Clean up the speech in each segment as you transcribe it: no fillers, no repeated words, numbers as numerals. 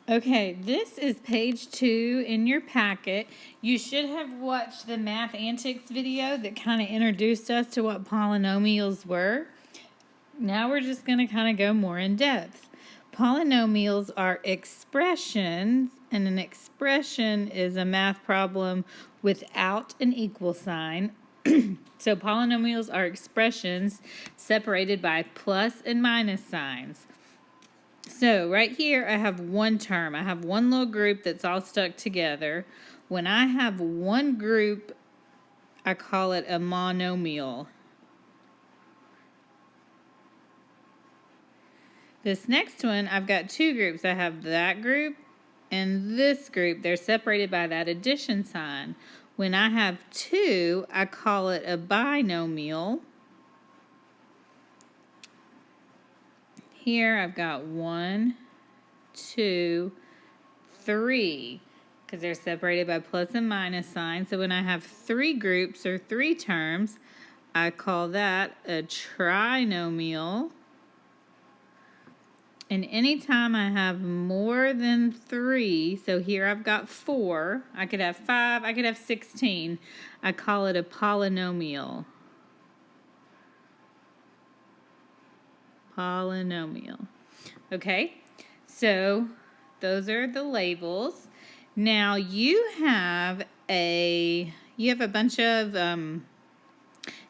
Okay, this is page 2 in your packet. You should have watched the Math Antics video that kind of introduced us to what polynomials were. Now we're just going to kind of go more in depth. Polynomials are expressions, and an expression is a math problem without an equal sign. So polynomials are expressions separated by plus and minus signs. So right here I have one term. I have one little group that's all stuck together. When I have one group, I call it a monomial. This next one, I've got two groups. I have that group and this group. They're separated by that addition sign. When I have two, I call it a binomial. Here I've got 1, 2, 3, because they're separated by plus and minus signs. So when I have three groups or three terms, I call that a trinomial. And anytime I have more than 3, so here I've got 4, I could have 5, I could have 16, I call it a polynomial. Polynomial. Okay, so those are the labels. Now you have a bunch of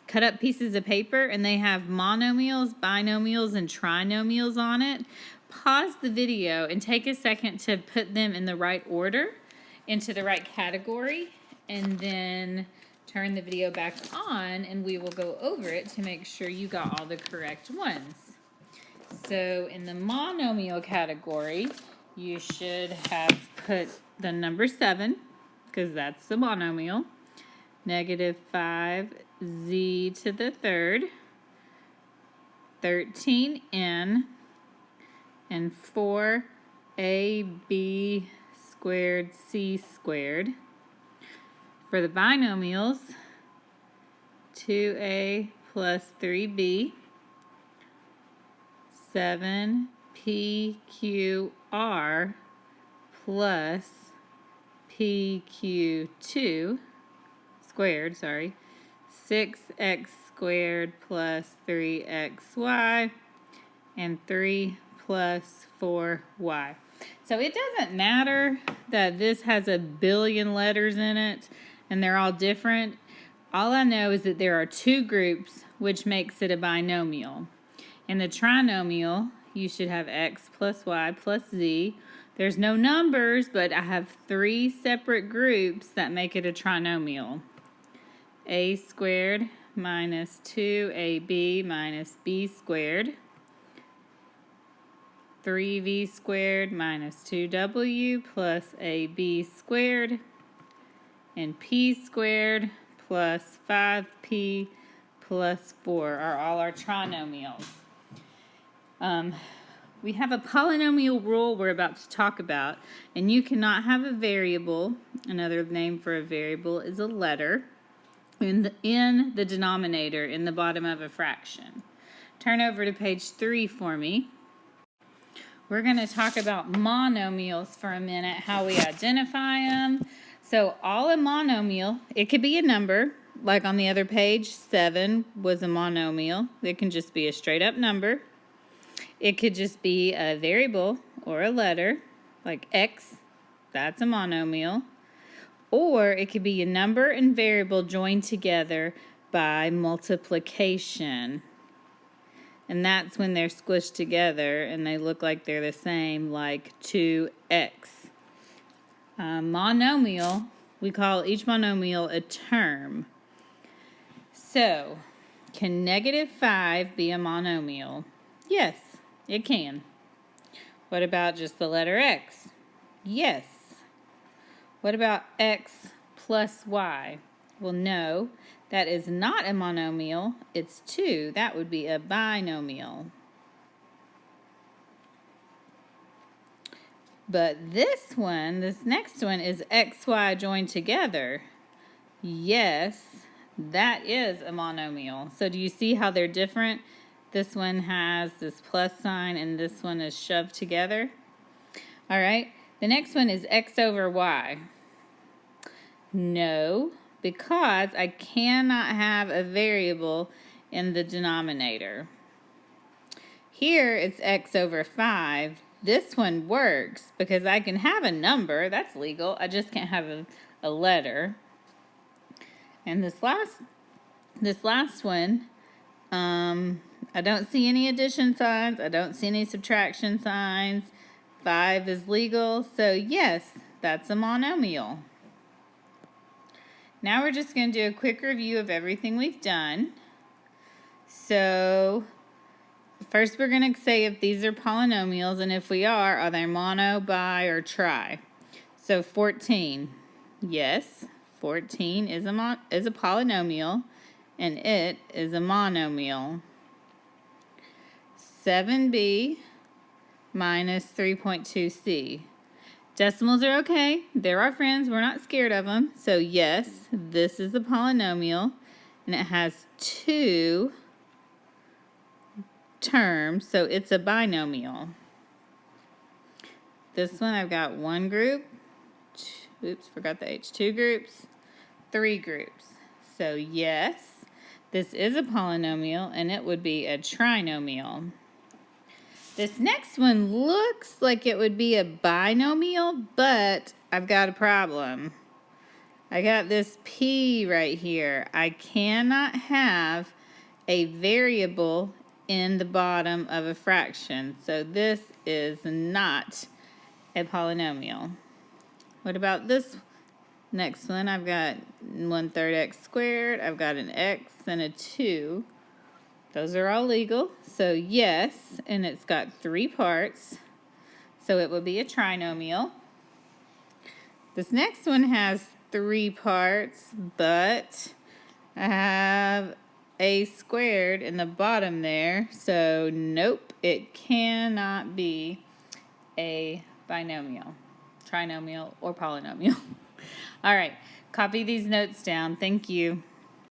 cut up pieces of paper, and they have monomials, binomials, and trinomials on it. Pause the video and take a second to put them in the right order, into the right category, and then turn the video back on and we will go over it to make sure you got all the correct ones. So in the monomial category, you should have put the number 7, because that's the monomial, negative 5z to the third, 13n, and 4ab squared c squared. For the binomials, 2a plus 3b, 7pqr plus pq2 squared, 6x squared plus 3xy, and 3 plus 4y. So it doesn't matter that this has a billion letters in it and they're all different. All I know is that there are two groups, which makes it a binomial. In the trinomial, you should have x plus y plus z. There's no numbers, but I have 3 separate groups that make it a trinomial. A squared minus 2ab minus b squared, 3v squared minus 2w plus ab squared, and p squared plus 5p plus 4 are all our trinomials. We have a polynomial rule we're about to talk about, and you cannot have a variable. Another name for a variable is a letter in the denominator in the bottom of a fraction. Turn over to page 3 for me. We're going to talk about monomials for a minute, how we identify them. So all a monomial, it could be a number, like on the other page, 7 was a monomial. It can just be a straight up number. It could just be a variable or a letter, like x, that's a monomial. Or it could be a number and variable joined together by multiplication. And that's when they're squished together and they look like they're the same, like 2x. Monomial, we call each monomial a term. So, can negative 5 be a monomial? Yes, it can. What about just the letter x? Yes. What about x plus y? Well, no, that is not a monomial. It's 2. That would be a binomial. But this next one is xy joined together. Yes, that is a monomial. So do you see how they're different? This one has this plus sign and this one is shoved together. All right, The next one is x over y. No, because I cannot have a variable in the denominator. Here it's x over 5. This one works because I can have a number. That's legal. I just can't have a letter. And this last one, I don't see any addition signs. I don't see any subtraction signs. 5 is legal. So yes, that's a monomial. Now we're just going to do a quick review of everything we've done. So first we're going to say if these are polynomials, and if we are they mono, bi, or tri? So 14, yes, 14 is a polynomial, and it is a monomial. 7b minus 3.2c. Decimals are okay. They're our friends. We're not scared of them. So yes, this is a polynomial, and it has 2 terms, so it's a binomial. This one I've got 1 group, oops, forgot the H, 2 groups, 3 groups. So yes, this is a polynomial, and it would be a trinomial. This next one looks like it would be a binomial, but I've got a problem. I got this p right here. I cannot have a variable in the bottom of a fraction, so this is not a polynomial. What about this next one? I've got 1/3 x squared, I've got an x and a 2. Those are all legal, so yes, and it's got 3 parts, so it would be a trinomial. This next one has 3 parts, but I have a squared in the bottom there, so nope, it cannot be a binomial, trinomial, or polynomial. All right, copy these notes down. Thank you.